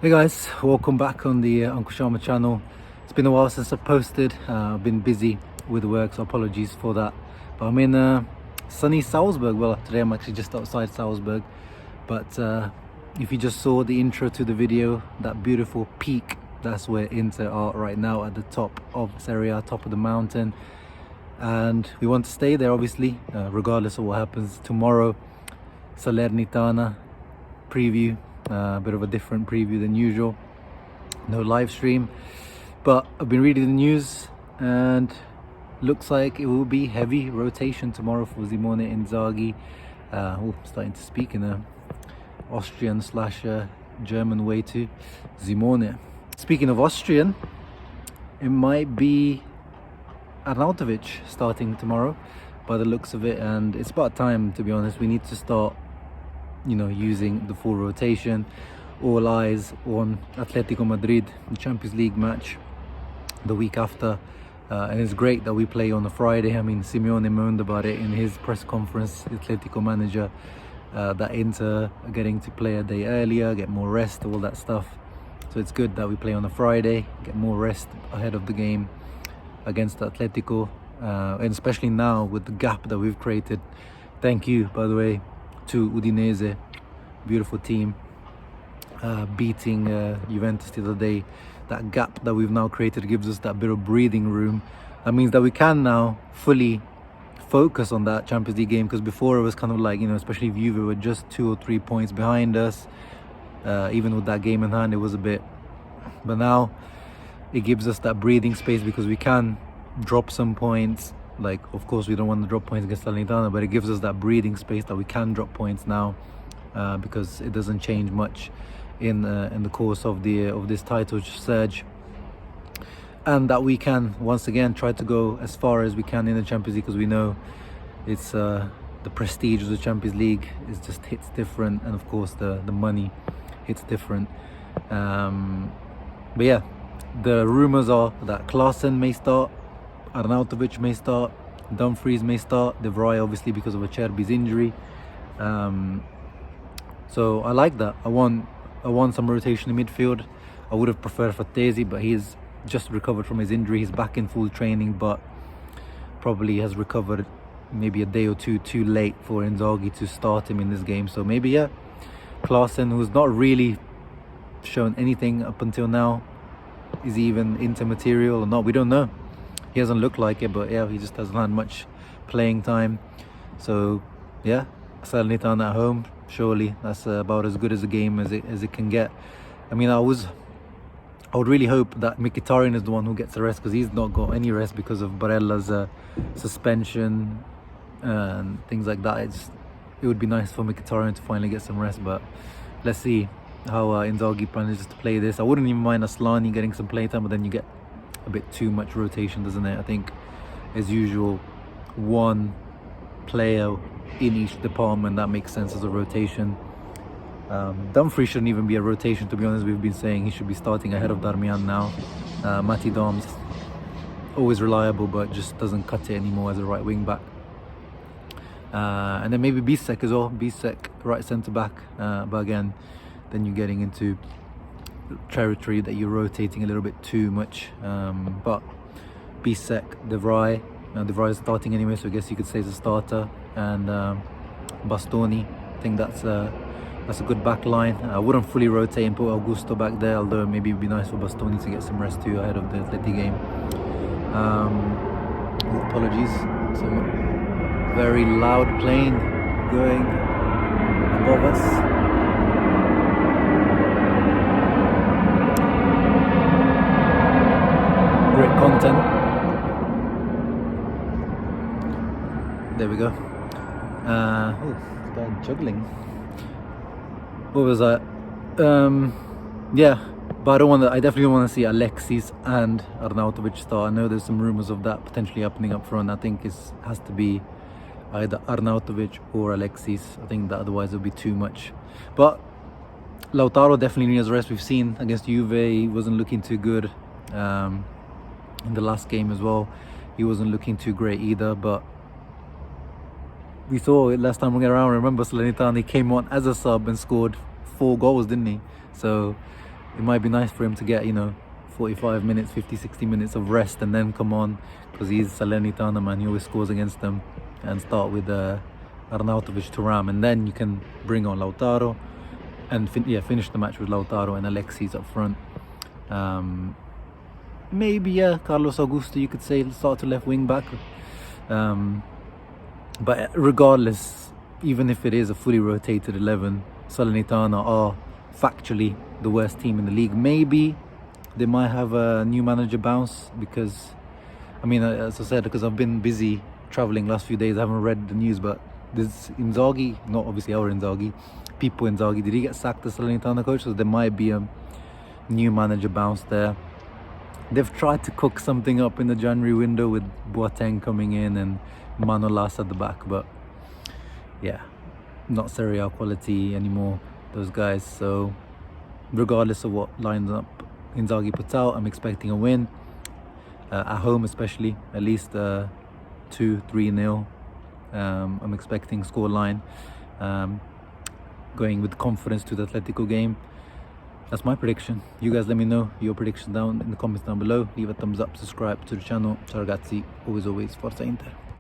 Hey guys, welcome back on the Uncle Sharma channel. It's been a while since I posted. I've been busy with work, so apologies for that. But I'm in sunny Salzburg. Well, today I'm actually just outside Salzburg. But if you just saw the intro to the video, that beautiful peak, that's where Inter are right now, at the top of Serie A, top of the mountain. And we want to stay there, obviously, regardless of what happens tomorrow. Salernitana preview. A bit of a different preview than usual, no live stream, but I've been reading the news and looks like it will be heavy rotation tomorrow for Simone Inzaghi. Starting to speak in a Austrian / German way too. Simone. Speaking of Austrian, it might be Arnautovic starting tomorrow by the looks of it, and it's about time, to be honest. We need to start using the full rotation. All eyes on Atletico Madrid, the Champions League match the week after, and it's great that we play on a Friday. I mean, Simeone moaned about it in his press conference, the Atletico manager, that Inter are getting to play a day earlier, get more rest, all that stuff. So it's good that we play on a Friday, get more rest ahead of the game against Atletico, and especially now with the gap that we've created. Thank you, by the way, to Udinese, beautiful team, beating Juventus the other day. That gap that we've now created gives us that bit of breathing room. That means that we can now fully focus on that Champions League game, because before it was kind of like, especially if Juve were just 2 or 3 points behind us, even with that game in hand, it was a bit. But now it gives us that breathing space, because we can drop some points. Like, of course, we don't want to drop points against Salernitana, but it gives us that breathing space that we can drop points now, because it doesn't change much in the course of this title surge, and that we can once again try to go as far as we can in the Champions League, because we know it's the prestige of the Champions League is just hits different, and of course the money hits different. But yeah, the rumors are that Klassenn may start, Arnautovic may start, Dumfries may start, De Vrij obviously because of Acerbi's injury. So I like that. I want some rotation in midfield. I would have preferred Frattesi, but he's just recovered from his injury. He's back in full training, but probably has recovered maybe a day or two too late for Inzaghi to start him in this game. So maybe, yeah, Klassenn, who's not really shown anything up until now. Is he even Inter material or not? We don't know. He hasn't looked like it, but yeah, he just hasn't had much playing time. So yeah, Salernitana at home, surely that's about as good as a game as it can get. I mean, I would really hope that Mkhitaryan is the one who gets the rest, because he's not got any rest because of Barella's suspension and things like that. It would be nice for Mkhitaryan to finally get some rest, but let's see how Inzaghi manages to play this. I wouldn't even mind Asllani getting some playtime, but then you get a bit too much rotation, doesn't it? I think, as usual, one player in each department, that makes sense as a rotation. Dumfries shouldn't even be a rotation, to be honest. We've been saying he should be starting ahead of Darmian now. Matty Dom's always reliable, but just doesn't cut it anymore as a right wing back. And then maybe Bisek as well. Bisek, right centre back. But again, then you're getting into territory that you're rotating a little bit too much. But Bisek, De Vrij. De Vrij is starting anyway, so I guess you could say he's a starter. And Bastoni, I think that's a good back line. I wouldn't fully rotate and put Augusto back there, although maybe it'd be nice for Bastoni to get some rest too ahead of the Atleti game. Apologies, some very loud plane going above us. Great content. There we go. Started juggling. What was that? Yeah, but I definitely don't want to see Alexis and Arnautovic start. I know there's some rumors of that potentially happening up front. I think it has to be either Arnautovic or Alexis. I think that otherwise it'll be too much. But Lautaro definitely needs rest. We've seen against Juve, he wasn't looking too good. In the last game as well, he wasn't looking too great either, but we saw it last time we got around. Remember, Salernitana, he came on as a sub and scored 4 goals, didn't he? So it might be nice for him to get, 45 minutes, 50, 60 minutes of rest and then come on, because he's Salernitana, man. He always scores against them, and start with Arnautovic to Ram, and then you can bring on Lautaro and finish the match with Lautaro and Alexis up front. Maybe Carlos Augusto, you could say, start to left wing back. But regardless, even if it is a fully rotated 11, Salernitana are factually the worst team in the league. Maybe they might have a new manager bounce, because as I said, because I've been busy traveling last few days, I haven't read the news, but there's Inzaghi, not obviously our Inzaghi, Pippo Inzaghi, did he get sacked as Salernitana coach? So there might be a new manager bounce there. They've tried to cook something up in the January window with Boateng coming in and Manolas at the back, but yeah, not Serie A quality anymore, those guys. So regardless of what lineup Inzaghi puts out, I'm expecting a win, at home especially, at least 2-3-0. I'm expecting scoreline, going with confidence to the Atletico game. That's my prediction. You guys let me know your predictions down in the comments down below. Leave a thumbs up, subscribe to the channel. Ciao ragazzi, always Forza Inter.